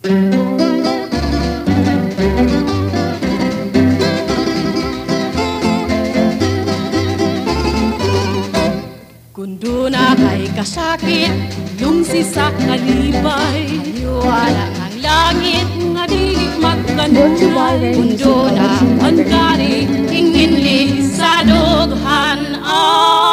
Kundo na kay kasakit, lungsi sa kalibay, wala ang langit nga di magkanunay. Kundo na angkari, inginli sa dughan ay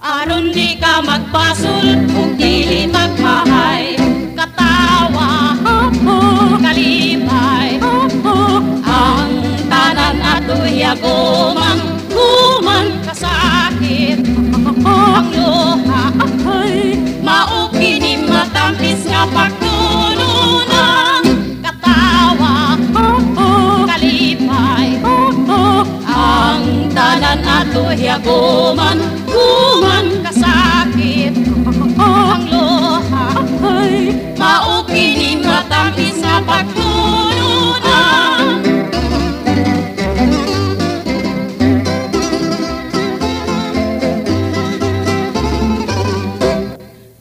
aron di ka magpasol ug dili magmahay. Katawa kalibay ang tanan ato'y agumang kasakit. Ang luha ay maukini matamis nga pagtununan. Katawa kalipay ang tanan ato'y aguman kasakit. Ang luha ay maukini matamis nga pagtununan.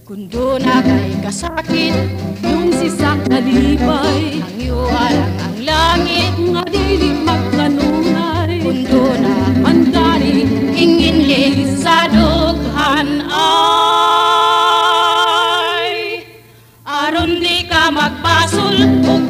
Kundo na kay kasakit, yung sa kalibay, ang iwalang ang langit nga dili magkanunay. Kundo na mandari, inginli sa dughan ay aron di ka magpasol ug